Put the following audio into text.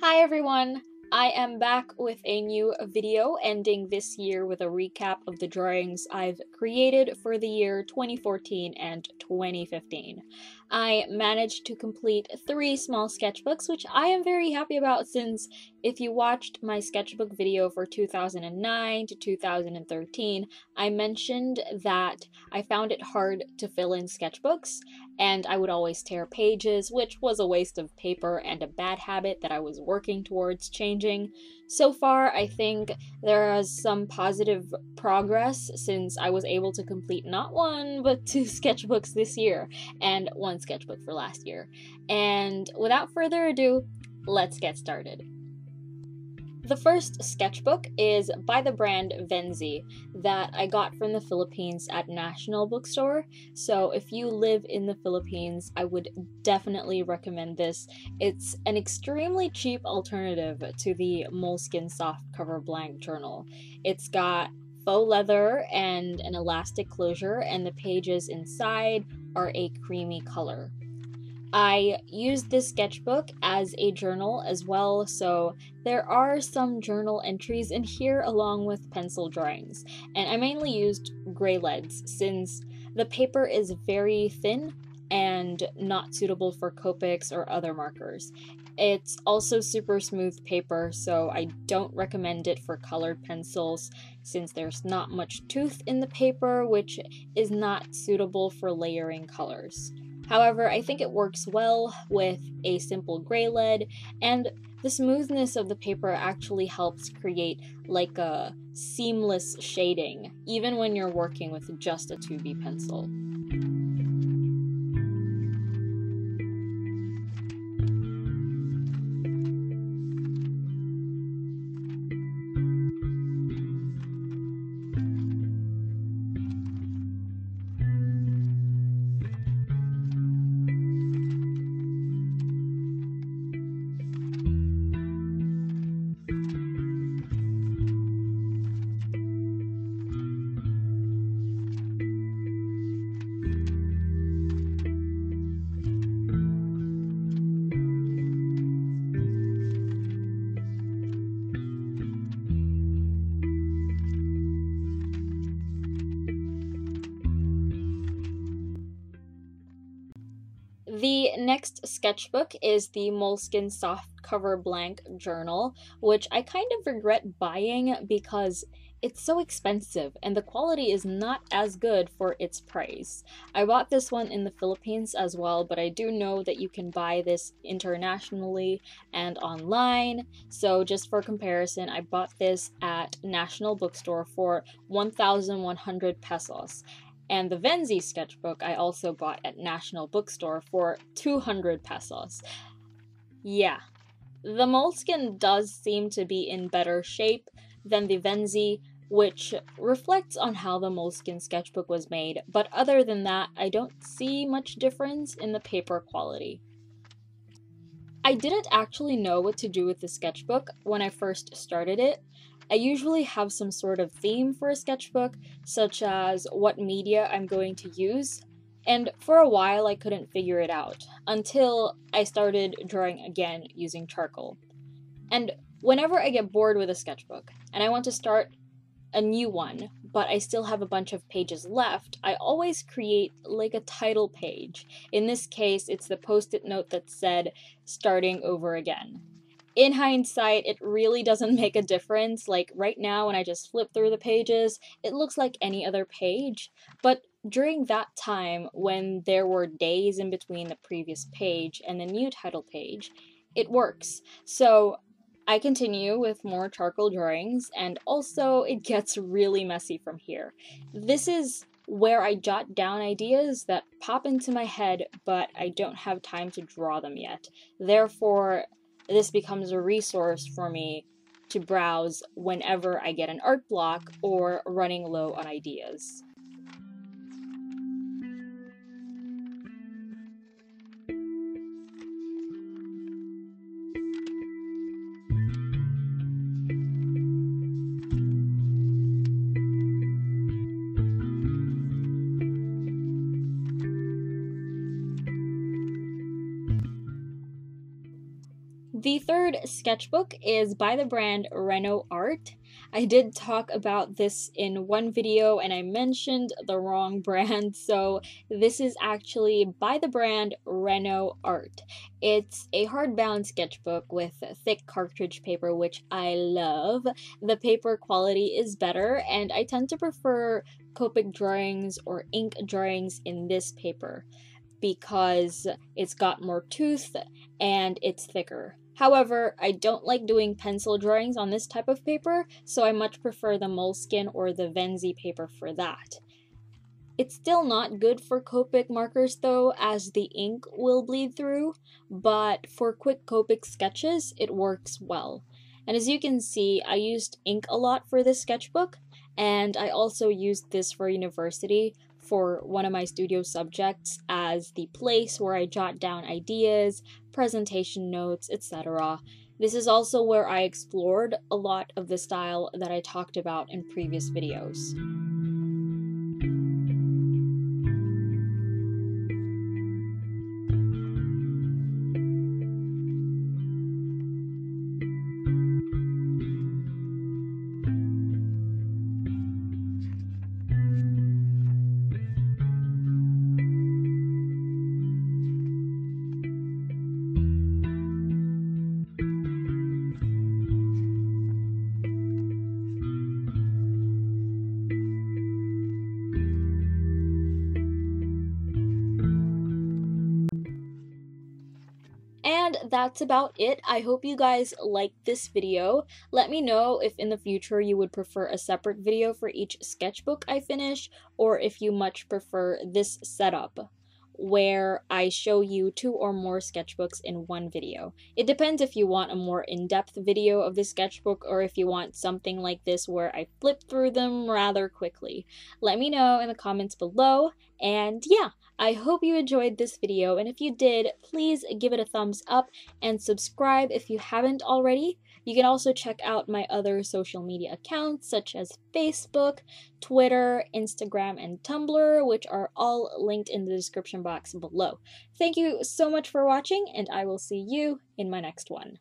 Hi everyone! I am back with a new video ending this year with a recap of the drawings I've created for the year 2014 and 2015. I managed to complete 3 small sketchbooks, which I am very happy about since if you watched my sketchbook video for 2009 to 2013, I mentioned that I found it hard to fill in sketchbooks and I would always tear pages, which was a waste of paper and a bad habit that I was working towards changing. So far, I think there is some positive progress since I was able to complete not 1, but 2 sketchbooks this year, and 1 sketchbook for last year. And without further ado, let's get started. The first sketchbook is by the brand Venzi that I got from the Philippines at National Bookstore. So if you live in the Philippines, I would definitely recommend this. It's an extremely cheap alternative to the Moleskine softcover blank journal. It's got faux leather and an elastic closure, and the pages inside are a creamy color. I used this sketchbook as a journal as well, so there are some journal entries in here along with pencil drawings, and I mainly used gray leads since the paper is very thin and not suitable for Copics or other markers. It's also super smooth paper, so I don't recommend it for colored pencils since there's not much tooth in the paper, which is not suitable for layering colors. However, I think it works well with a simple gray lead, and the smoothness of the paper actually helps create like a seamless shading, even when you're working with just a 2B pencil. The next sketchbook is the Moleskine softcover blank journal, which I kind of regret buying because it's so expensive and the quality is not as good for its price. I bought this one in the Philippines as well, but I do know that you can buy this internationally and online. So just for comparison, I bought this at National Bookstore for 1,100 pesos. And the Venzi sketchbook I also bought at National Bookstore for 200 pesos. Yeah, the Moleskine does seem to be in better shape than the Venzi, which reflects on how the Moleskine sketchbook was made, but other than that, I don't see much difference in the paper quality. I didn't actually know what to do with the sketchbook when I first started it. I usually have some sort of theme for a sketchbook, such as what media I'm going to use, and for a while I couldn't figure it out, until I started drawing again using charcoal. And whenever I get bored with a sketchbook, and I want to start a new one, but I still have a bunch of pages left, I always create like a title page. In this case, it's the post-it note that said, "Starting over again." In hindsight, it really doesn't make a difference. Like right now, when I just flip through the pages, it looks like any other page. But during that time, when there were days in between the previous page and the new title page, it works. So I continue with more charcoal drawings, and also it gets really messy from here. This is where I jot down ideas that pop into my head, but I don't have time to draw them yet. Therefore, this becomes a resource for me to browse whenever I get an art block or running low on ideas. The third sketchbook is by the brand Reno Art. I did talk about this in one video and I mentioned the wrong brand, so this is actually by the brand Reno Art. It's a hardbound sketchbook with thick cartridge paper, which I love. The paper quality is better, and I tend to prefer Copic drawings or ink drawings in this paper because it's got more tooth and it's thicker. However, I don't like doing pencil drawings on this type of paper, so I much prefer the Moleskine or the Venzi paper for that. It's still not good for Copic markers though, as the ink will bleed through, but for quick Copic sketches, it works well. And as you can see, I used ink a lot for this sketchbook, and I also used this for university for one of my studio subjects as the place where I jot down ideas, presentation notes, etc. This is also where I explored a lot of the style that I talked about in previous videos. And that's about it. I hope you guys liked this video. Let me know if in the future you would prefer a separate video for each sketchbook I finish, or if you much prefer this setup where I show you 2 or more sketchbooks in one video. It depends if you want a more in-depth video of the sketchbook or if you want something like this where I flip through them rather quickly. Let me know in the comments below, and yeah, I hope you enjoyed this video, and if you did, please give it a thumbs up and subscribe if you haven't already. You can also check out my other social media accounts such as Facebook, Twitter, Instagram, and Tumblr, which are all linked in the description box below. Thank you so much for watching, and I will see you in my next one.